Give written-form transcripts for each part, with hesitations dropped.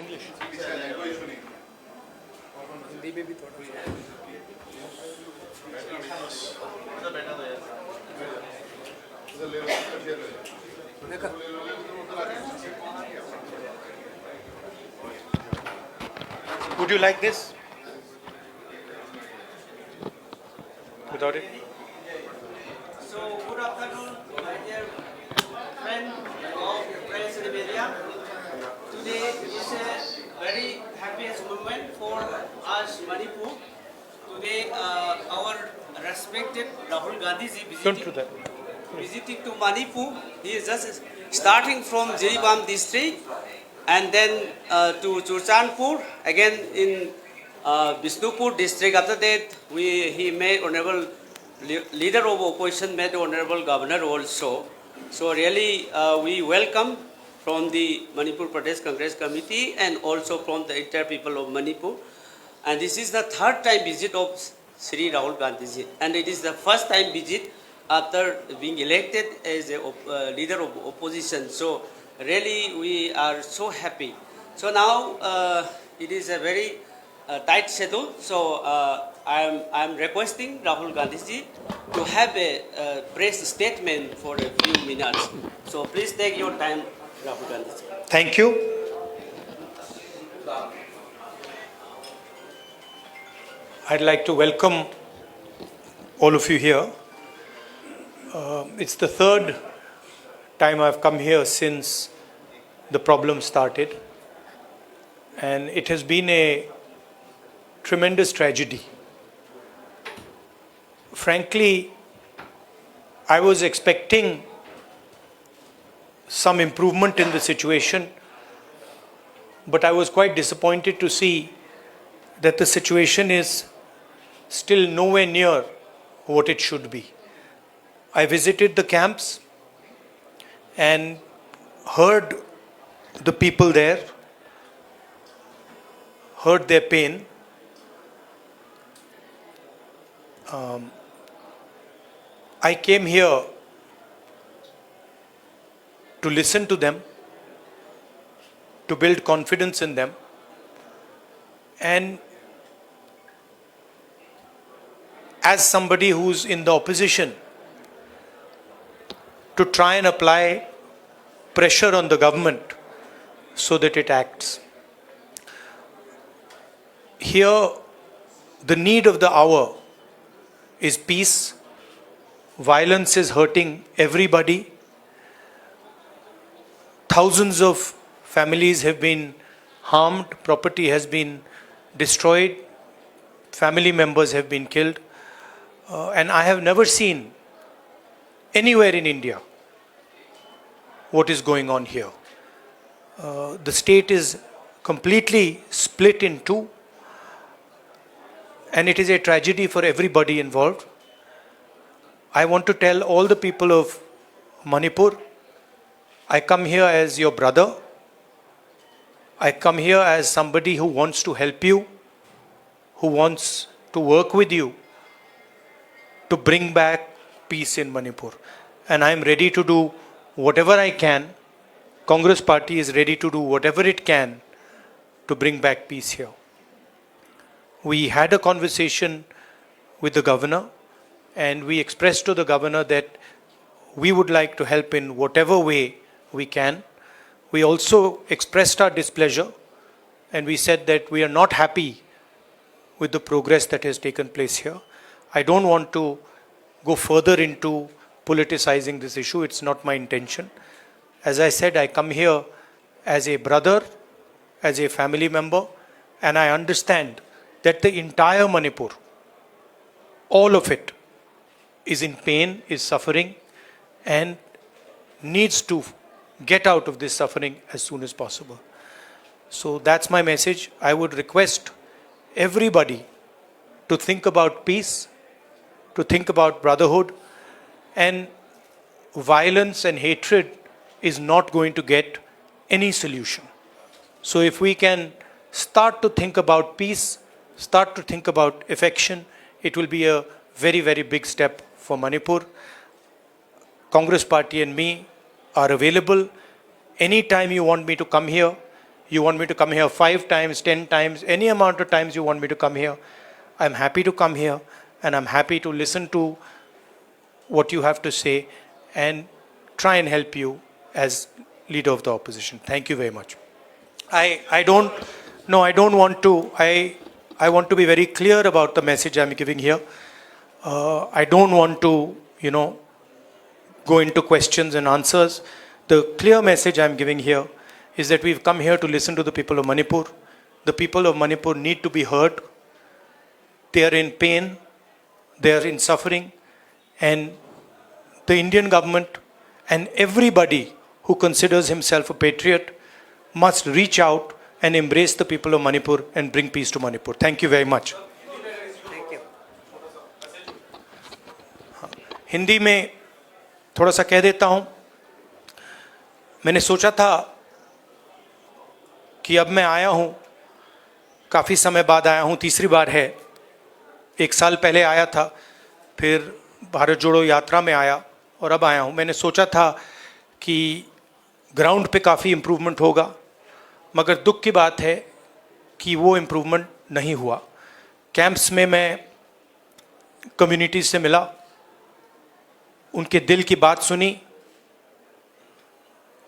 English. Hindi में भी थोड़ा Would you like this? Without it? So, good afternoon, my dear friend of press and media. Today is a very happiest moment for us, Manipur. Today, our respected Rahul Gandhi ji Don't do that. visiting to Manipur. He is just starting from Jiribam district and then to Churchandpur, again in Bishnupur district. After that, he made honorable leader of opposition, made honorable governor also. So really, we welcome from the Manipur Pradesh Congress Committee and also from the entire people of Manipur. And this is the third time visit of Sri Rahul Gandhi ji, and it is the first time visit after being elected as a leader of opposition. So really we are so happy. So now it is a very tight schedule. So I am requesting Rahul Gandhi ji to have a press statement for a few minutes. So please take your time, Rahul Gandhi ji. Thank you. I'd like to welcome all of you here. It's the third time I've come here since the problem started, and it has been a tremendous tragedy. Frankly, I was expecting some improvement in the situation, but I was quite disappointed to see that the situation is still nowhere near what it should be. I visited the camps and heard the people there, heard their pain. I came here to listen to them, to build confidence in them, and as somebody who's in the opposition, to try and apply pressure on the government so that it acts. Here, the need of the hour is peace. Violence is hurting everybody. Thousands of families have been harmed, property has been destroyed, family members have been killed. And I have never seen anywhere in India what is going on here. The state is completely split in two, and it is a tragedy for everybody involved. I want to tell all the people of Manipur, I come here as your brother. I come here as somebody who wants to help you, who wants to work with you to bring back peace in Manipur. And I am ready to do whatever I can. Congress Party is ready to do whatever it can to bring back peace here. We had a conversation with the governor, and we expressed to the governor that we would like to help in whatever way we can. We also expressed our displeasure, and we said that we are not happy with the progress that has taken place here. I don't want to go further into politicizing this issue. It's not my intention. As I said, I come here as a brother, as a family member, and I understand that the entire Manipur, all of it, is in pain, is suffering, and needs to get out of this suffering as soon as possible. So that's my message. I would request everybody to think about peace, to think about brotherhood, and violence and hatred is not going to get any solution. So if we can start to think about peace, start to think about affection, it will be a very, very big step for Manipur. Congress Party and me are available. Anytime you want me to come here, You want me to come here 5 times, 10 times, any amount of times you want me to come here. I'm happy to come here, and I'm happy to listen to what you have to say and try and help you as leader of the opposition. Thank you very much. I don't want to, I want to be very clear about the message I'm giving here. I don't want to, go into questions and answers. The clear message I'm giving here is that we've come here to listen to the people of Manipur. The people of Manipur need to be heard. They are in pain, they are in suffering, and the Indian government and everybody who considers himself a patriot must reach out and embrace the people of Manipur and bring peace to Manipur. Thank you very much. Thank you. Hindi में थोड़ा सा कह देता हूं. मैंने सोचा था कि अब मैं आया हूं, काफ़ी समय बाद आया हूं, तीसरी बार है. 1 साल पहले आया था, फिर भारत जोड़ो यात्रा में आया और अब आया हूं. मैंने सोचा था कि ग्राउंड पे काफ़ी इम्प्रूवमेंट होगा, मगर दुख की बात है कि वो इम्प्रूवमेंट नहीं हुआ. कैंप्स में मैं कम्युनिटीज से मिला, उनके दिल की बात सुनी,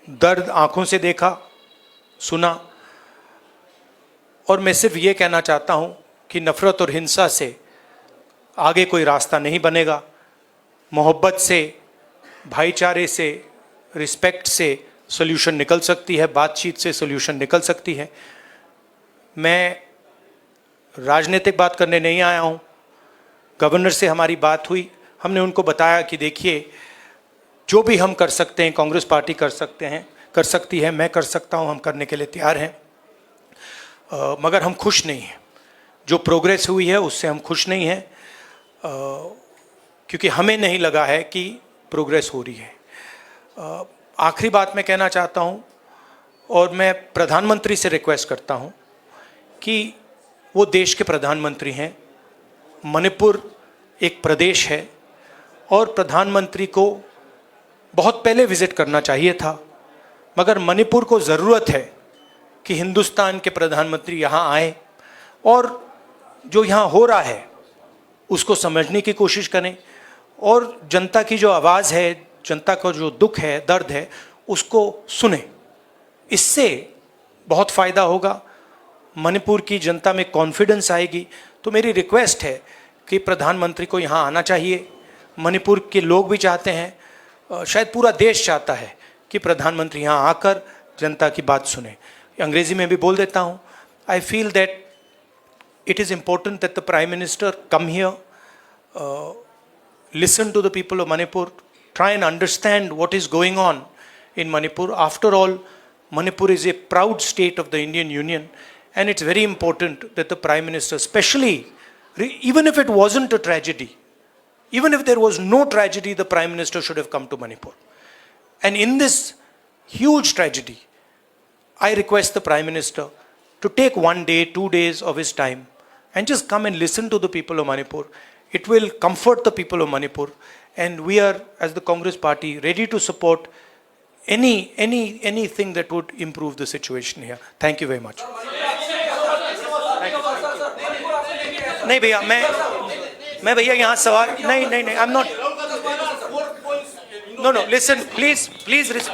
दर्द आंखों से देखा, सुना, और मैं सिर्फ ये कहना चाहता हूँ कि नफ़रत और हिंसा से आगे कोई रास्ता नहीं बनेगा. मोहब्बत से, भाईचारे से, रिस्पेक्ट से सॉल्यूशन निकल सकती है, बातचीत से सॉल्यूशन निकल सकती है. मैं राजनीतिक बात करने नहीं आया हूँ. गवर्नर से हमारी बात हुई, हमने उनको बताया कि देखिए, जो भी हम कर सकते हैं, कांग्रेस पार्टी कर सकती है, मैं कर सकता हूँ, हम करने के लिए तैयार हैं. मगर हम खुश नहीं हैं. जो प्रोग्रेस हुई है उससे हम खुश नहीं हैं, क्योंकि हमें नहीं लगा है कि प्रोग्रेस हो रही है. आखिरी बात मैं कहना चाहता हूँ, और मैं प्रधानमंत्री से रिक्वेस्ट करता हूँ कि वो देश के प्रधानमंत्री हैं. मणिपुर एक प्रदेश है और प्रधानमंत्री को बहुत पहले विज़िट करना चाहिए था, मगर मणिपुर को ज़रूरत है कि हिंदुस्तान के प्रधानमंत्री यहाँ आए और जो यहाँ हो रहा है उसको समझने की कोशिश करें, और जनता की जो आवाज़ है, जनता का जो दुख है, दर्द है, उसको सुने. इससे बहुत फ़ायदा होगा. मणिपुर की जनता में कॉन्फिडेंस आएगी. तो मेरी रिक्वेस्ट है कि प्रधानमंत्री को यहाँ आना चाहिए. मणिपुर के लोग भी चाहते हैं, शायद पूरा देश चाहता है कि प्रधानमंत्री यहाँ आकर जनता की बात सुने. अंग्रेज़ी में भी बोल देता हूँ. I feel that it is important that the Prime Minister come here, listen to the people of Manipur, try and understand what is going on in Manipur. After all, Manipur is a proud state of the Indian Union, and it's very important that the Prime Minister, especially, even if it wasn't a tragedy, even if there was no tragedy, the Prime Minister should have come to Manipur. And in this huge tragedy, I request the Prime Minister to take 1 day, 2 days of his time and just come and listen to the people of Manipur. It will comfort the people of Manipur, and we are, as the Congress party, ready to support anything that would improve the situation here. Thank you very much. नहीं भैया, मैं भैया यहाँ सवाल नहीं, I'm not. No, listen, please,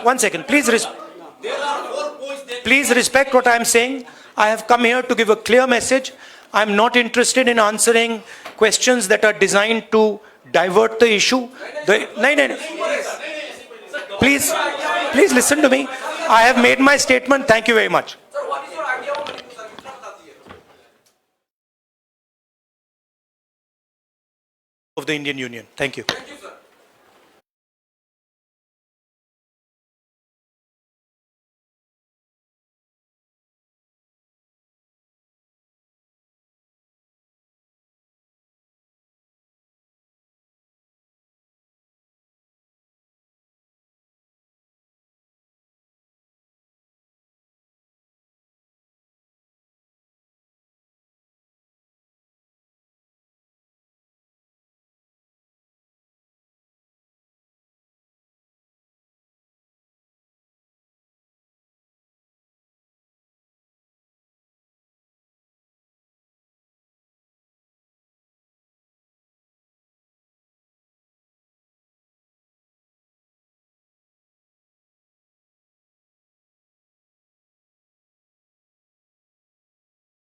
1 second, please respect what I am saying. I have come here to give a clear message. I am not interested in answering questions that are designed to divert the issue. No. Please listen to me. I have made my statement. Thank you very much. Of the Indian Union. Thank you.